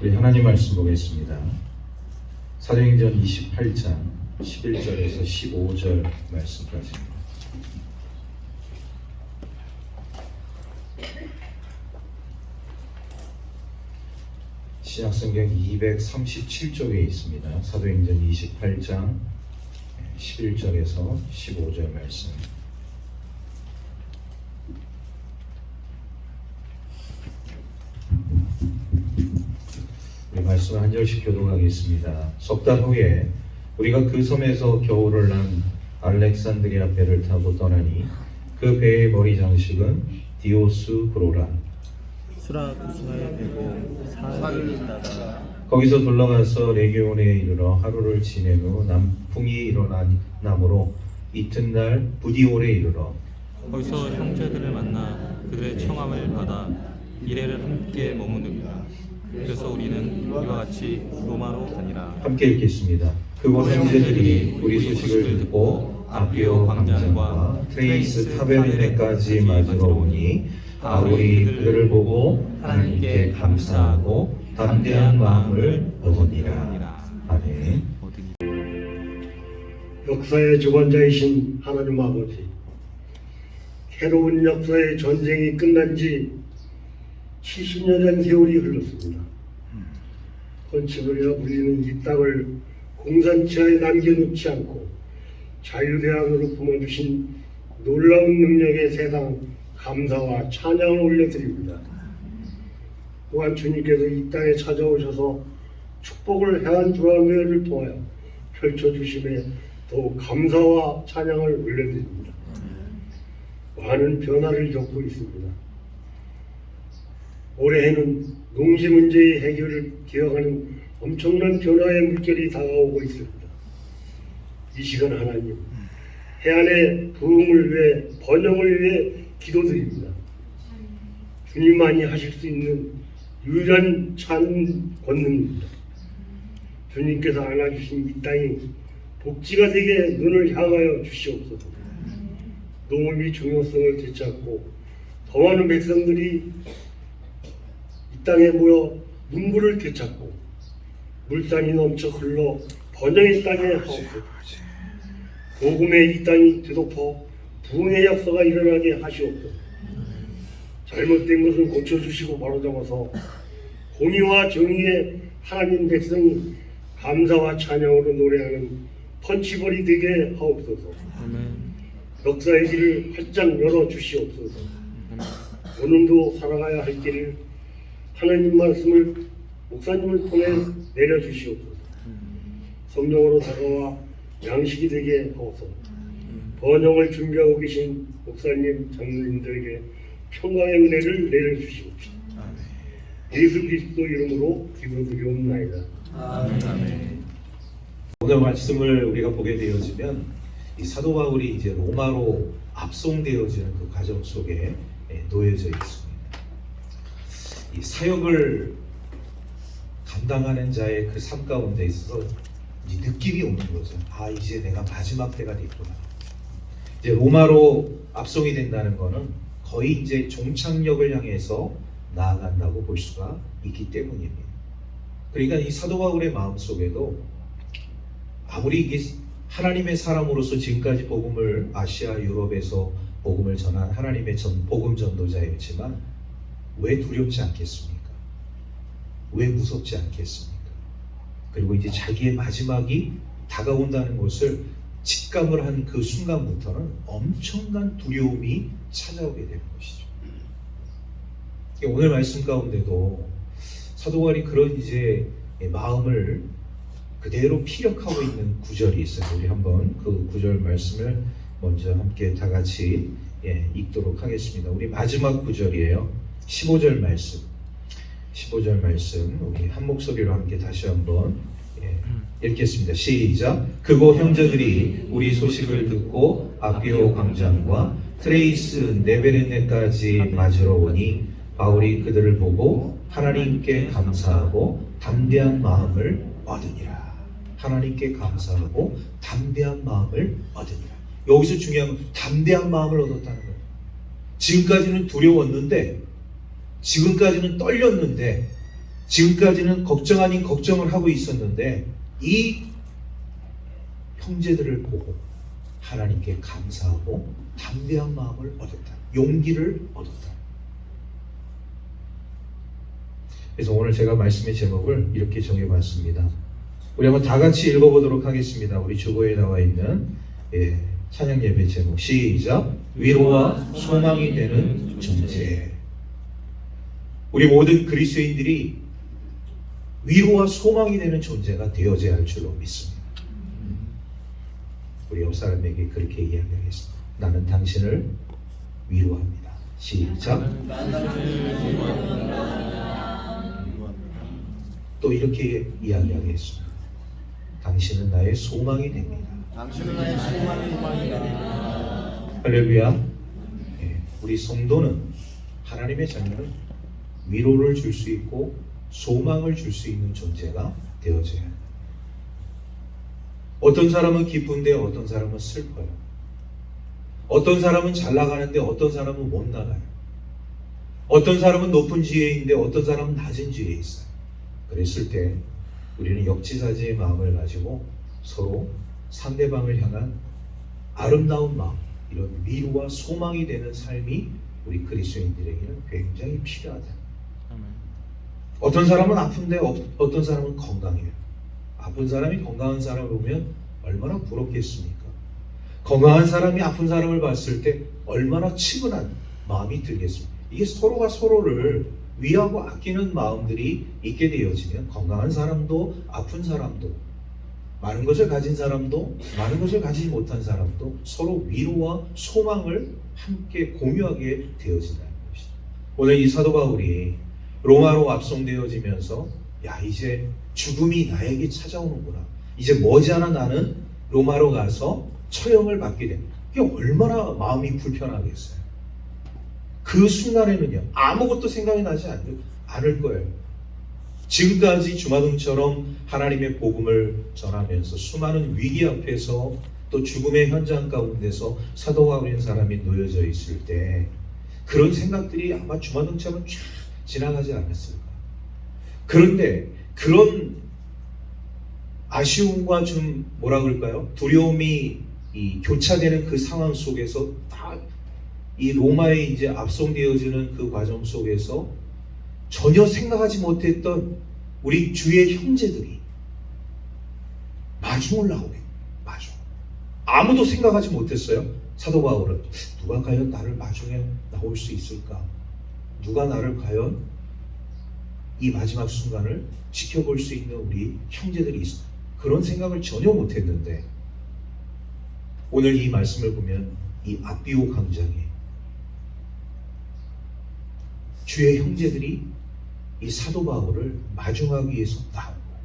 우리 하나님 말씀 보겠습니다. 사도행전 28장 11절에서 15절 말씀까지입니다. 신약성경 237쪽에 있습니다. 사도행전 28장 11절에서 15절 말씀. 우리 말씀 한 절씩 교독하겠습니다. 석 달 후에 우리가 그 섬에서 겨울을 난 알렉산드리아 배를 타고 떠나니 그 배의 머리 장식은 디오스구로라. 수라쿠스에 배고 사흘 있다가 거기서 돌아가서 레기온에 이르러 하루를 지낸 후 남풍이 일어나므로 이튿날 부디올에 이르러 거기서 형제들을 만나 그들의 청함을 받아 이래를 함께 머무느니라. 그래서 우리는 이와 같이 로마로 가니라. 함께 읽겠습니다. 그곳 형제들이 우리 소식을 듣고 아비오 광장과 트레이스 타베르네까지 맞으러 오니 바울이 그들을 보고 하나님께 감사하고 담대한 마음을 얻으니라. 아멘. 역사의 주관자이신 하나님 아버지, 새로운 역사의 전쟁이 끝난 지 70여 년 세월이 흘렀습니다. 펀치브리와 불리는 이 땅을 공산치하에 남겨놓지 않고 자유대항으로 품어주신 놀라운 능력의 세상 감사와 찬양을 올려드립니다. 또한 주님께서 이 땅에 찾아오셔서 축복을 해안 조항회를 통하여 펼쳐주심에 더욱 감사와 찬양을 올려드립니다. 많은 변화를 겪고 있습니다. 올해에는 농지 문제의 해결을 기억하는 엄청난 변화의 물결이 다가오고 있습니다. 이 시간 하나님, 해안의 부흥을 위해, 번영을 위해 기도드립니다. 주님만이 하실 수 있는 유일한 참 권능입니다. 주님께서 안아주신 이 땅이 복지가 되게 눈을 향하여 주시옵소서. 농업의 중요성을 되찾고 더 많은 백성들이 이 땅에 모여 문물을 되찾고 물산이 넘쳐 흘러 번영의 땅에 하옵소서. 복음의 이 땅이 되덮어 부흥의 역사가 일어나게 하시옵소서. 잘못된 것은 고쳐주시고 바로잡아서 공의와 정의의 하나님 백성이 감사와 찬양으로 노래하는 펀치볼이 되게 하옵소서. 역사의 길을 활짝 열어주시옵소서. 오늘도 살아가야 할 길을 하나님 말씀을 목사님을 통해 내려주시옵소서. 성령으로 다가와 양식이 되게 하옵소서. 번영을 준비하고 계신 목사님, 장로님들에게 평강의 은혜를 내려주시옵소서. 예수 그리스도 이름으로 기도드리옵나이다. 아멘. 오늘 말씀을 우리가 보게 되어지면 이 사도 바울이 이제 로마로 압송되어지는 그 과정 속에 놓여져 있습니다. 이 사역을 감당하는 자의 그 삶 가운데 있어서 이제 느낌이 오는 거죠. 아, 이제 내가 마지막 때가 됐구나. 이제 로마로 압송이 된다는 거는 거의 이제 종착역을 향해서 나아간다고 볼 수가 있기 때문입니다. 그러니까 이 사도 바울의 마음 속에도 아무리 이게 하나님의 사람으로서 지금까지 복음을 아시아 유럽에서 복음을 전한 하나님의 복음 전도자였지만 왜 두렵지 않겠습니까? 왜 무섭지 않겠습니까? 그리고 이제 자기의 마지막이 다가온다는 것을 직감을 한 그 순간부터는 엄청난 두려움이 찾아오게 되는 것이죠. 오늘 말씀 가운데도 사도 바울이 그런 이제 마음을 그대로 피력하고 있는 구절이 있어요. 우리 한번 그 구절 말씀을 먼저 함께 다 같이 읽도록 하겠습니다. 우리 마지막 구절이에요. 15절 말씀. 15절 말씀 우리 한 목소리로 함께 다시 한번 읽겠습니다. 시작. 그곳 형제들이 우리 소식을 듣고 아비오 광장과 트레이스 네베르네까지 맞으러 오니 바울이 그들을 보고 하나님께 감사하고 담대한 마음을 얻으니라. 하나님께 감사하고 담대한 마음을 얻으니라. 여기서 중요한 건 담대한 마음을 얻었다는 거예요. 지금까지는 두려웠는데, 지금까지는 떨렸는데, 지금까지는 걱정 아닌 걱정을 하고 있었는데 이 형제들을 보고 하나님께 감사하고 담대한 마음을 얻었다. 용기를 얻었다. 그래서 오늘 제가 말씀의 제목을 이렇게 정해봤습니다. 우리 한번 다 같이 읽어보도록 하겠습니다. 우리 주보에 나와 있는 찬양 예배 제목 시작. 위로와 소망이 되는 존재. 우리 모든 그리스도인들이 위로와 소망이 되는 존재가 되어져야 할 줄로 믿습니다. 우리 옆 사람에게 그렇게 이야기하겠습니다. 나는 당신을 위로합니다. 시작. 또 이렇게 이야기하겠습니다. 당신은 나의 소망이 됩니다. 당신은 나의 소망이 됩니다. 할렐루야. 우리 성도는 하나님의 자녀는 위로를 줄 수 있고 소망을 줄 수 있는 존재가 되어져야 합니다. 어떤 사람은 기쁜데 어떤 사람은 슬퍼요. 어떤 사람은 잘 나가는데 어떤 사람은 못 나가요. 어떤 사람은 높은 지혜인데 어떤 사람은 낮은 지혜에 있어요. 그랬을 때 우리는 역지사지의 마음을 가지고 서로 상대방을 향한 아름다운 마음, 이런 위로와 소망이 되는 삶이 우리 그리스도인들에게는 굉장히 필요하다. 어떤 사람은 아픈데 어떤 사람은 건강해요. 아픈 사람이 건강한 사람을 보면 얼마나 부럽겠습니까? 건강한 사람이 아픈 사람을 봤을 때 얼마나 측은한 마음이 들겠습니까? 이게 서로가 서로를 위하고 아끼는 마음들이 있게 되어지면 건강한 사람도 아픈 사람도 많은 것을 가진 사람도 많은 것을 가지지 못한 사람도 서로 위로와 소망을 함께 공유하게 되어진다는 것이죠. 오늘 이 사도 바울이 로마로 압송되어지면서 야 이제 죽음이 나에게 찾아오는구나. 이제 머지않아 나는 로마로 가서 처형을 받게 됩니다. 이게 얼마나 마음이 불편하겠어요. 그 순간에는요 아무것도 생각이 나지 않을 거예요. 지금까지 주마등처럼 하나님의 복음을 전하면서 수많은 위기 앞에서 또 죽음의 현장 가운데서 사도 바울인 사람이 놓여져 있을 때 그런 생각들이 아마 주마등처럼 쫙 지나가지 않았을까. 그런데 그런 아쉬움과 좀 뭐라 그럴까요? 두려움이 교차되는 그 상황 속에서 다 이 로마에 이제 압송되어지는 그 과정 속에서 전혀 생각하지 못했던 우리 주의 형제들이 마중을 나오게. 마중. 아무도 생각하지 못했어요. 사도 바울은 누가 과연 나를 마중에 나올 수 있을까? 누가 나를 과연 이 마지막 순간을 지켜볼 수 있는 우리 형제들이 있어. 그런 생각을 전혀 못했는데 오늘 이 말씀을 보면 이 아비오 광장에 주의 형제들이 이 사도 바울을 마중하기 위해서 나온 거예요.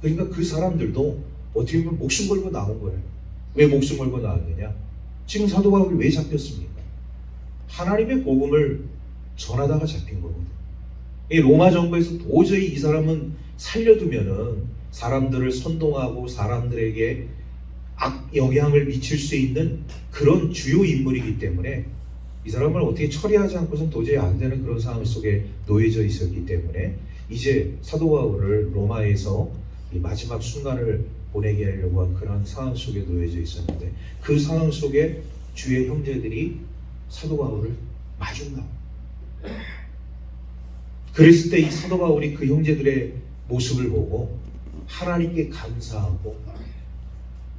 그러니까 그 사람들도 어떻게 보면 목숨 걸고 나온 거예요. 왜 목숨 걸고 나왔느냐? 지금 사도 바울이 왜 잡혔습니까? 하나님의 복음을 전하다가 잡힌 거거든요. 이 로마 정부에서 도저히 이 사람은 살려두면은 사람들을 선동하고 사람들에게 악 영향을 미칠 수 있는 그런 주요 인물이기 때문에 이 사람을 어떻게 처리하지 않고서는 도저히 안 되는 그런 상황 속에 놓여져 있었기 때문에 이제 사도 바울을 로마에서 이 마지막 순간을 보내게 하려고 한 그런 상황 속에 놓여져 있었는데 그 상황 속에 주의 형제들이 사도 바울을 마중 나와. 그랬을 때 이 사도 바울이 그 형제들의 모습을 보고 하나님께 감사하고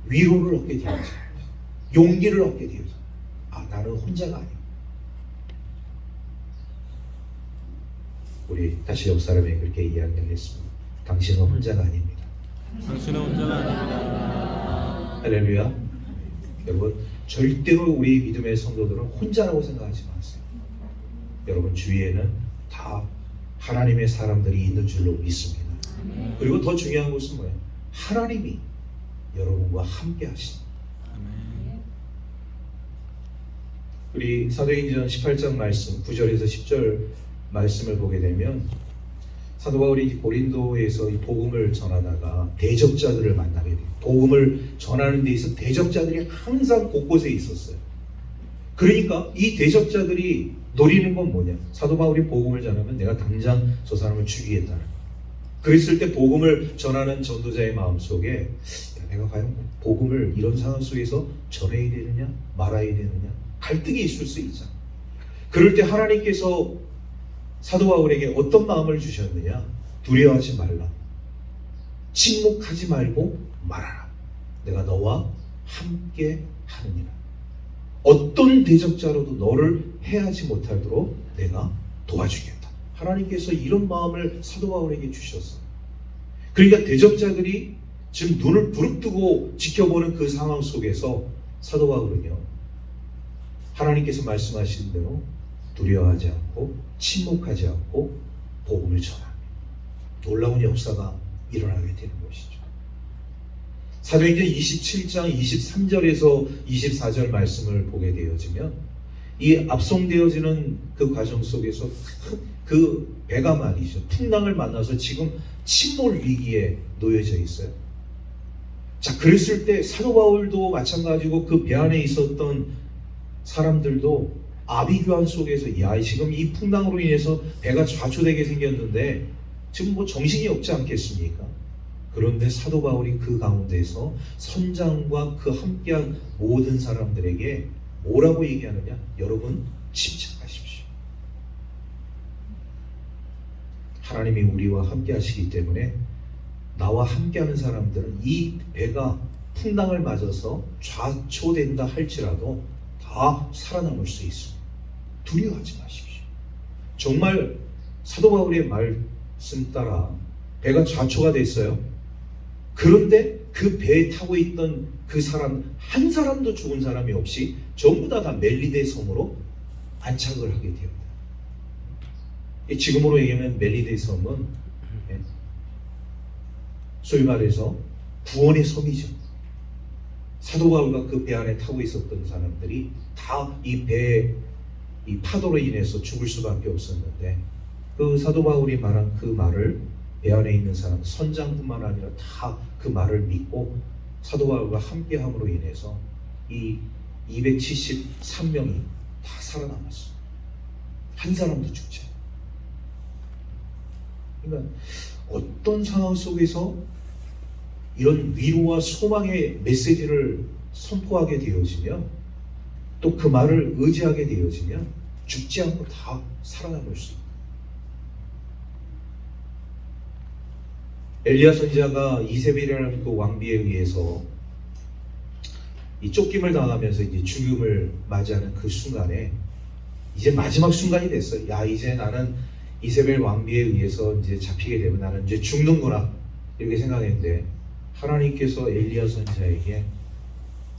위로를 얻게 되어져. 용기를 얻게 되어져. 아, 나는 혼자가 아니야. 우리 다시 옆 사람에게 그렇게 이야기하겠습니다. 당신은 혼자가 아닙니다. 당신은 혼자가 아닙니다. 할렐루야. 여러분 절대로 우리 믿음의 성도들은 혼자라고 생각하지 마세요. 여러분 주위에는 다 하나님의 사람들이 있는 줄로 믿습니다. 그리고 더 중요한 것은 뭐예요? 하나님이 여러분과 함께 하신다. 우리 사도행전 18장 말씀 9절에서 10절 말씀을 보게 되면 사도 바울이 고린도에서 이 복음을 전하다가 대적자들을 만나게 돼요. 복음을 전하는 데 있어서 대적자들이 항상 곳곳에 있었어요. 그러니까 이 대적자들이 노리는 건 뭐냐? 사도 바울이 복음을 전하면 내가 당장 저 사람을 죽이겠다는 거예요. 그랬을 때 복음을 전하는 전도자의 마음속에 내가 과연 복음을 이런 상황 속에서 전해야 되느냐 말아야 되느냐 갈등이 있을 수 있잖아. 그럴 때 하나님께서 사도 바울에게 어떤 마음을 주셨느냐? 두려워하지 말라. 침묵하지 말고 말하라. 내가 너와 함께 하느니라. 어떤 대적자로도 너를 해하지 못하도록 내가 도와주겠다. 하나님께서 이런 마음을 사도 바울에게 주셨어요. 그러니까 대적자들이 지금 눈을 부릅뜨고 지켜보는 그 상황 속에서 사도 바울은요, 하나님께서 말씀하신 대로 두려워하지 않고 침묵하지 않고 복음을 전합니다. 놀라운 역사가 일어나게 되는 것이죠. 사도행전 27장 23절에서 24절 말씀을 보게 되어지면 이 압송되어지는 그 과정 속에서 그 배가 말이죠. 풍랑을 만나서 지금 침몰 위기에 놓여져 있어요. 자, 그랬을 때 사도 바울도 마찬가지고 그 배 안에 있었던 사람들도 아비규환 속에서 야, 지금 이 풍랑으로 인해서 배가 좌초되게 생겼는데 지금 뭐 정신이 없지 않겠습니까? 그런데 사도 바울이 그 가운데서 선장과 그 함께한 모든 사람들에게 뭐라고 얘기하느냐? 여러분 침착하십시오. 하나님이 우리와 함께 하시기 때문에 나와 함께하는 사람들은 이 배가 풍랑을 맞아서 좌초된다 할지라도 다 살아남을 수 있습니다. 두려워하지 마십시오. 정말 사도 바울의 말씀 따라 배가 좌초가 됐어요. 그런데 그 배에 타고 있던 그 사람 한 사람도 죽은 사람이 없이 전부 다 멜리데 섬으로 안착을 하게 됩니다. 지금으로 얘기하면 멜리데 섬은 소위 말해서 구원의 섬이죠. 사도 바울과 그 배 안에 타고 있었던 사람들이 다 이 배의 이 파도로 인해서 죽을 수밖에 없었는데 그 사도 바울이 말한 그 말을 배 안에 있는 사람 선장뿐만 아니라 다 그 말을 믿고 사도 바울과 함께함으로 인해서 이 273명이 다 살아남았어요. 한 사람도 죽지 않아요. 그러니까 어떤 상황 속에서 이런 위로와 소망의 메시지를 선포하게 되어지면 또 그 말을 의지하게 되어지면 죽지 않고 다 살아남을 수 있다. 엘리야 선지자가 이세벨이라는 그 왕비에 의해서 이 쫓김을 당하면서 이제 죽음을 맞이하는 그 순간에 이제 마지막 순간이 됐어요. 야, 이제 나는 이세벨 왕비에 의해서 이제 잡히게 되면 나는 이제 죽는구나 이렇게 생각했는데 하나님께서 엘리야 선지자에게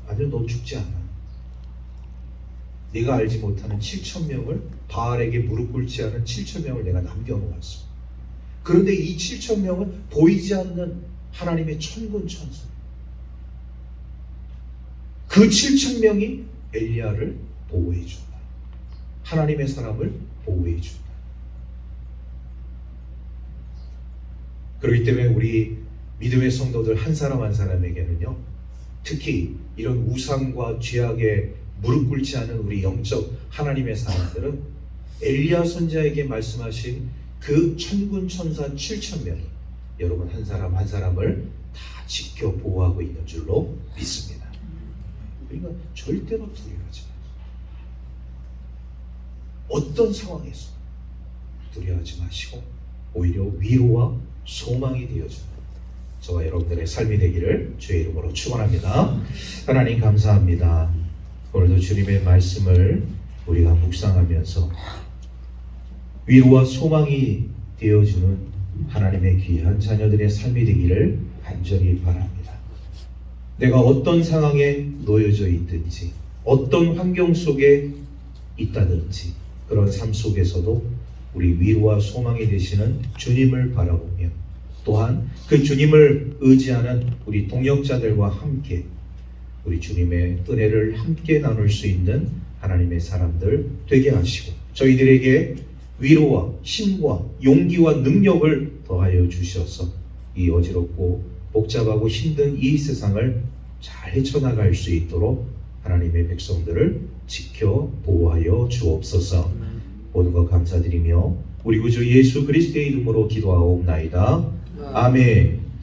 아니요, 너 죽지 않아. 네가 알지 못하는 7,000명을 바알에게 무릎 꿇지 않은 7,000명을 내가 남겨놓았어. 그런데 이 7,000명은 보이지 않는 하나님의 천군 천사. 그 7,000명이 엘리야를 보호해 준다. 하나님의 사람을 보호해 준다. 그렇기 때문에 우리 믿음의 성도들 한 사람 한 사람에게는요, 특히 이런 우상과 죄악에 무릎 꿇지 않은 우리 영적 하나님의 사람들은 엘리야 선지자에게 말씀하신 그 천군 천사 7,000명이 여러분 한 사람 한 사람을 다 지켜 보호하고 있는 줄로 믿습니다. 그러니까 절대로 두려워하지 마세요. 어떤 상황에서 두려워하지 마시고 오히려 위로와 소망이 되어주는 저와 여러분들의 삶이 되기를 주의 이름으로 축원합니다. 하나님 감사합니다. 오늘도 주님의 말씀을 우리가 묵상하면서 위로와 소망이 되어주는 하나님의 귀한 자녀들의 삶이 되기를 간절히 바랍니다. 내가 어떤 상황에 놓여져 있든지 어떤 환경 속에 있다든지 그런 삶 속에서도 우리 위로와 소망이 되시는 주님을 바라보며 또한 그 주님을 의지하는 우리 동역자들과 함께 우리 주님의 은혜를 함께 나눌 수 있는 하나님의 사람들 되게 하시고 저희들에게 위로와 힘과 용기와 능력을 더하여 주셔서 이 어지럽고 복잡하고 힘든 이 세상을 잘 헤쳐나갈 수 있도록 하나님의 백성들을 지켜 보호하여 주옵소서. 모든 것 감사드리며 우리 구주 예수 그리스도의 이름으로 기도하옵나이다. 아멘.